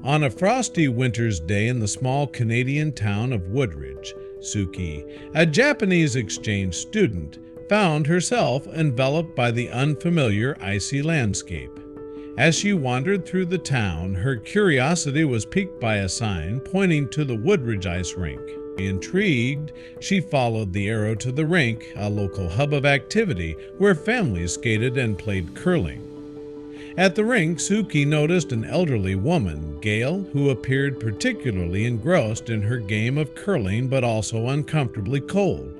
On a frosty winter's day in the small Canadian town of Woodridge, Suki, a Japanese exchange student, found herself enveloped by the unfamiliar icy landscape. As she wandered through the town, her curiosity was piqued by a sign pointing to the Woodridge ice rink. Intrigued, she followed the arrow to the rink, a local hub of activity where families skated and played curling. At the rink, Suki noticed an elderly woman, Gail, who appeared particularly engrossed in her game of curling but also uncomfortably cold.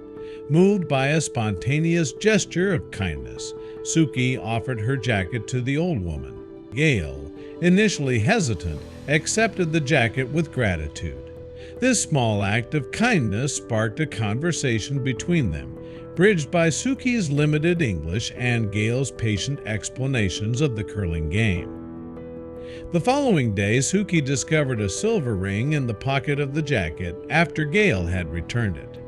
Moved by a spontaneous gesture of kindness, Suki offered her jacket to the old woman. Gail, initially hesitant, accepted the jacket with gratitude. This small act of kindness sparked a conversation between them, bridged by Suki's limited English and Gail's patient explanations of the curling game. The following day, Suki discovered a silver ring in the pocket of the jacket after Gail had returned it.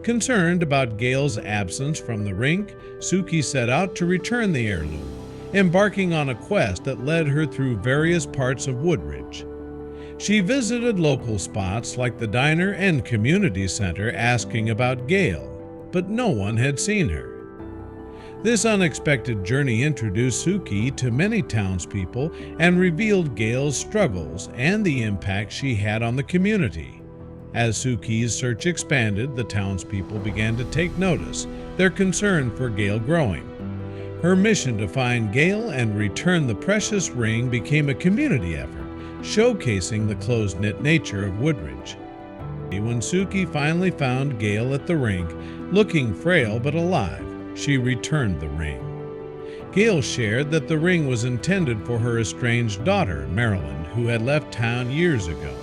Concerned about Gail's absence from the rink, Suki set out to return the heirloom, embarking on a quest that led her through various parts of Woodridge. She visited local spots like the diner and community center asking about Gail, but no one had seen her. This unexpected journey introduced Suki to many townspeople and revealed Gail's struggles and the impact she had on the community. As Suki's search expanded, the townspeople began to take notice, their concern for Gail growing. Her mission to find Gail and return the precious ring became a community effort, showcasing the close-knit nature of Woodridge. When Suki finally found Gail at the rink, looking frail but alive, she returned the ring. Gail shared that the ring was intended for her estranged daughter, Marilyn, who had left town years ago.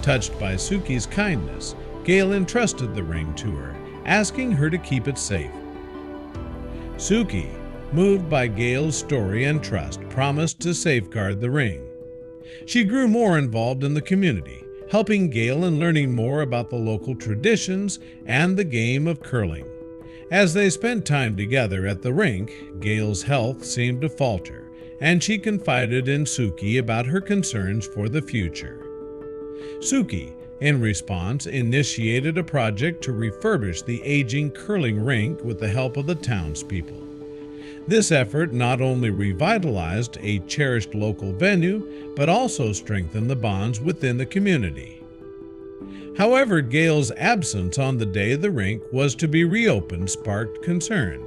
Touched by Suki's kindness, Gail entrusted the ring to her, asking her to keep it safe. Suki, moved by Gail's story and trust, promised to safeguard the ring. She grew more involved in the community, helping Gail and learning more about the local traditions and the game of curling. As they spent time together at the rink, Gail's health seemed to falter, and she confided in Suki about her concerns for the future. Suki, in response, initiated a project to refurbish the aging curling rink with the help of the townspeople. This effort not only revitalized a cherished local venue, but also strengthened the bonds within the community. However, Gail's absence on the day the rink was to be reopened sparked concern.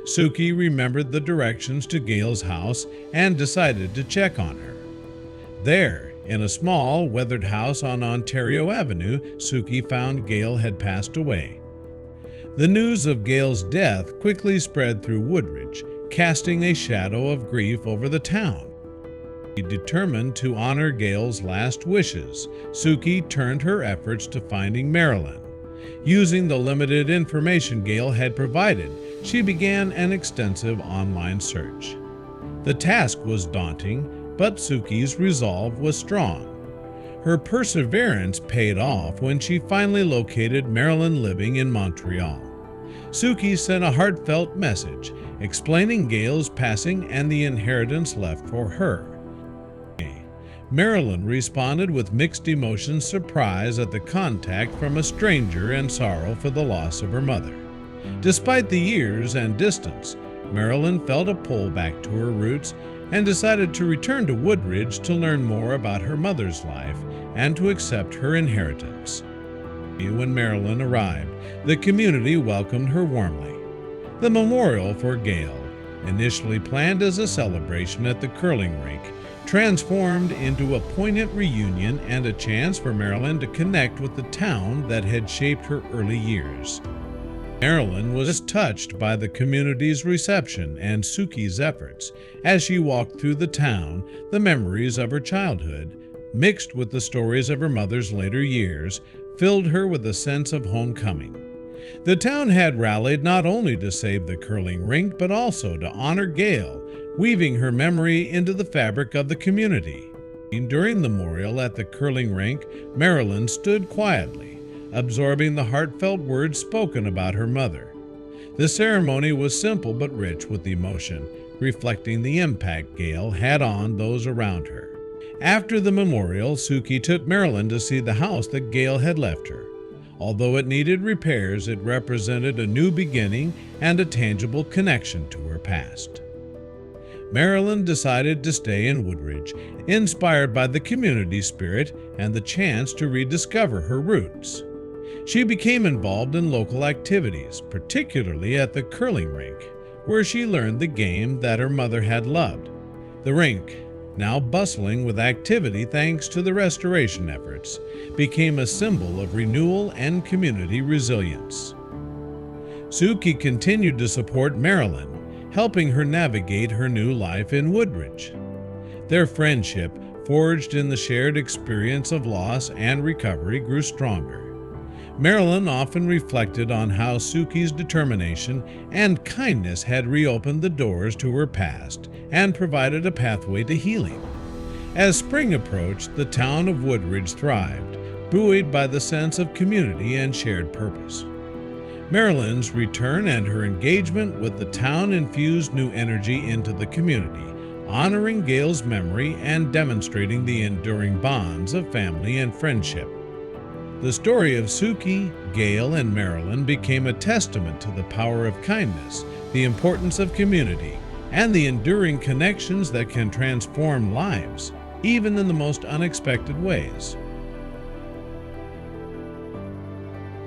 Suki remembered the directions to Gail's house and decided to check on her. There, in a small, weathered house on Ontario Avenue, Suki found Gail had passed away. The news of Gail's death quickly spread through Woodridge, casting a shadow of grief over the town. Determined to honor Gail's last wishes, Suki turned her efforts to finding Marilyn. Using the limited information Gail had provided, she began an extensive online search. The task was daunting, but Suki's resolve was strong. Her perseverance paid off when she finally located Marilyn living in Montreal. Suki sent a heartfelt message explaining Gail's passing and the inheritance left for her. Marilyn responded with mixed emotions, surprise at the contact from a stranger and sorrow for the loss of her mother. Despite the years and distance, Marilyn felt a pull back to her roots and decided to return to Woodridge to learn more about her mother's life and to accept her inheritance. When Marilyn arrived, the community welcomed her warmly. The memorial for Gail, initially planned as a celebration at the curling rink, transformed into a poignant reunion and a chance for Marilyn to connect with the town that had shaped her early years. Marilyn was touched by the community's reception and Suki's efforts. As she walked through the town, the memories of her childhood, mixed with the stories of her mother's later years, filled her with a sense of homecoming. The town had rallied not only to save the curling rink, but also to honor Gail, weaving her memory into the fabric of the community. During the memorial at the curling rink, Marilyn stood quietly, absorbing the heartfelt words spoken about her mother. The ceremony was simple but rich with emotion, reflecting the impact Gail had on those around her. After the memorial, Suki took Marilyn to see the house that Gail had left her. Although it needed repairs, it represented a new beginning and a tangible connection to her past. Marilyn decided to stay in Woodridge, inspired by the community spirit and the chance to rediscover her roots. She became involved in local activities, particularly at the curling rink, where she learned the game that her mother had loved. The rink, now bustling with activity thanks to the restoration efforts, became a symbol of renewal and community resilience. Suki continued to support Marilyn, helping her navigate her new life in Woodridge. Their friendship, forged in the shared experience of loss and recovery, grew stronger. Marilyn often reflected on how Suki's determination and kindness had reopened the doors to her past and provided a pathway to healing. As spring approached, the town of Woodridge thrived, buoyed by the sense of community and shared purpose. Marilyn's return and her engagement with the town infused new energy into the community, honoring Gail's memory and demonstrating the enduring bonds of family and friendship. The story of Suki, Gail, and Marilyn became a testament to the power of kindness, the importance of community, and the enduring connections that can transform lives, even in the most unexpected ways.